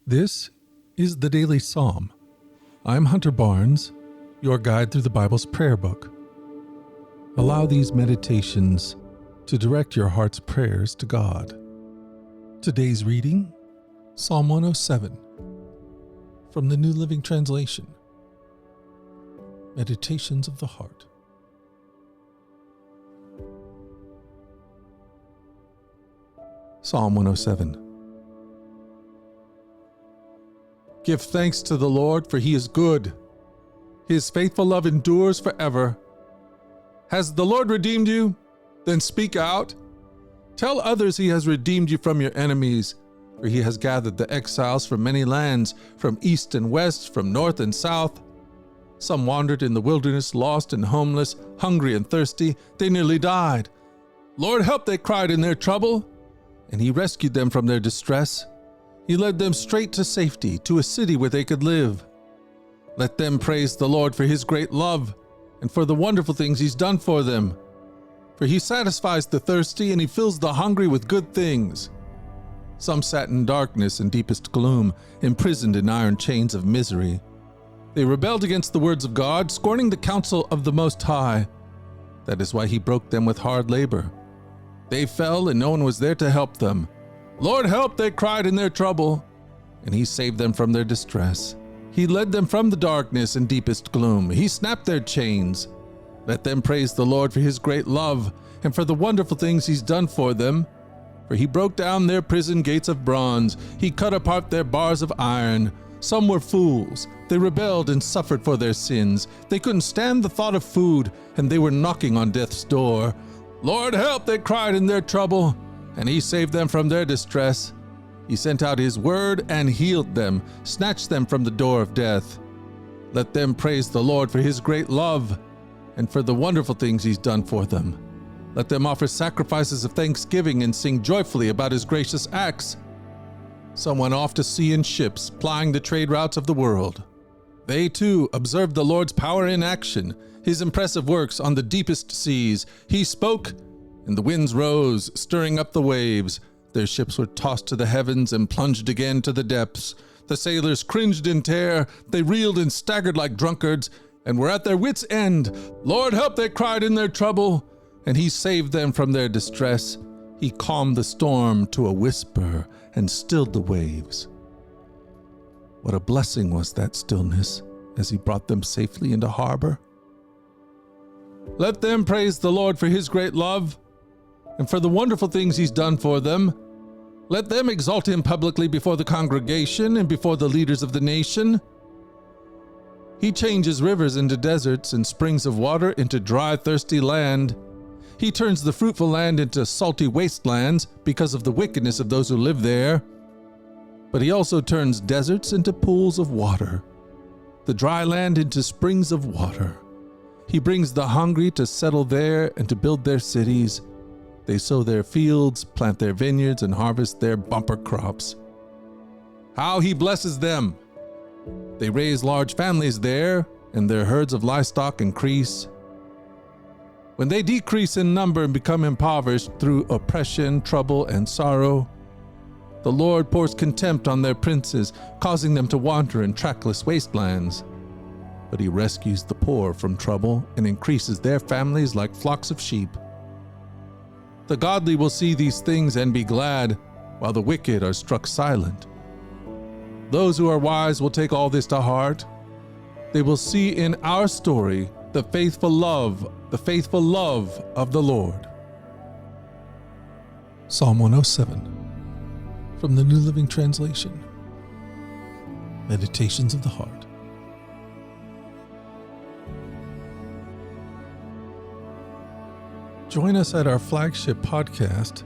This is the Daily Psalm. I'm Hunter Barnes, your guide through the Bible's prayer book. Allow these meditations to direct your heart's prayers to God. Today's reading, Psalm 107, from the New Living Translation. Meditations of the Heart. Psalm 107. Give thanks to the Lord, for he is good. His faithful love endures forever. Has the Lord redeemed you? Then speak out. Tell others he has redeemed you from your enemies, for he has gathered the exiles from many lands, from east and west, from north and south. Some wandered in the wilderness, lost and homeless, hungry and thirsty. They nearly died. Lord, help, they cried in their trouble, and he rescued them from their distress. He led them straight to safety, to a city where they could live. Let them praise the Lord for his great love and for the wonderful things he's done for them. For he satisfies the thirsty and he fills the hungry with good things. Some sat in darkness and deepest gloom, imprisoned in iron chains of misery. They rebelled against the words of God, scorning the counsel of the Most High. That is why he broke them with hard labor. They fell and no one was there to help them. Lord, help, they cried in their trouble, and he saved them from their distress. He led them from the darkness and deepest gloom. He snapped their chains. Let them praise the Lord for his great love and for the wonderful things he's done for them. For he broke down their prison gates of bronze. He cut apart their bars of iron. Some were fools. They rebelled and suffered for their sins. They couldn't stand the thought of food, and they were knocking on death's door. Lord, help, they cried in their trouble, and he saved them from their distress. He sent out his word and healed them, snatched them from the door of death. Let them praise the Lord for his great love and for the wonderful things he's done for them. Let them offer sacrifices of thanksgiving and sing joyfully about his gracious acts. Some went off to sea in ships, plying the trade routes of the world. They too observed the Lord's power in action, his impressive works on the deepest seas. He spoke, and the winds rose, stirring up the waves. Their ships were tossed to the heavens and plunged again to the depths. The sailors cringed in terror. They reeled and staggered like drunkards, and were at their wits' end. Lord, help, they cried in their trouble, and he saved them from their distress. He calmed the storm to a whisper and stilled the waves. What a blessing was that stillness as he brought them safely into harbor. Let them praise the Lord for his great love and for the wonderful things he's done for them. Let them exalt him publicly before the congregation and before the leaders of the nation. He changes rivers into deserts and springs of water into dry, thirsty land. He turns the fruitful land into salty wastelands because of the wickedness of those who live there. But he also turns deserts into pools of water, the dry land into springs of water. He brings the hungry to settle there and to build their cities. They sow their fields, plant their vineyards, and harvest their bumper crops. How he blesses them! They raise large families there, and their herds of livestock increase. When they decrease in number and become impoverished through oppression, trouble, and sorrow, the Lord pours contempt on their princes, causing them to wander in trackless wastelands. But he rescues the poor from trouble and increases their families like flocks of sheep. The godly will see these things and be glad, while the wicked are struck silent. Those who are wise will take all this to heart. They will see in our story the faithful love of the Lord. Psalm 107, from the New Living Translation. Meditations of the Heart. Join us at our flagship podcast,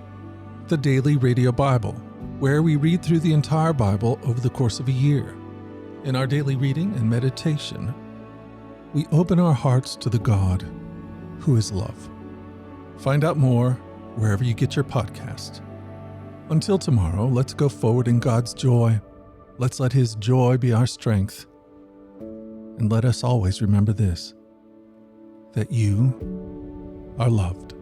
The Daily Radio Bible, where we read through the entire Bible over the course of a year. In our daily reading and meditation, we open our hearts to the God who is love. Find out more wherever you get your podcasts. Until tomorrow, let's go forward in God's joy. Let's let his joy be our strength. And let us always remember this, that you are loved.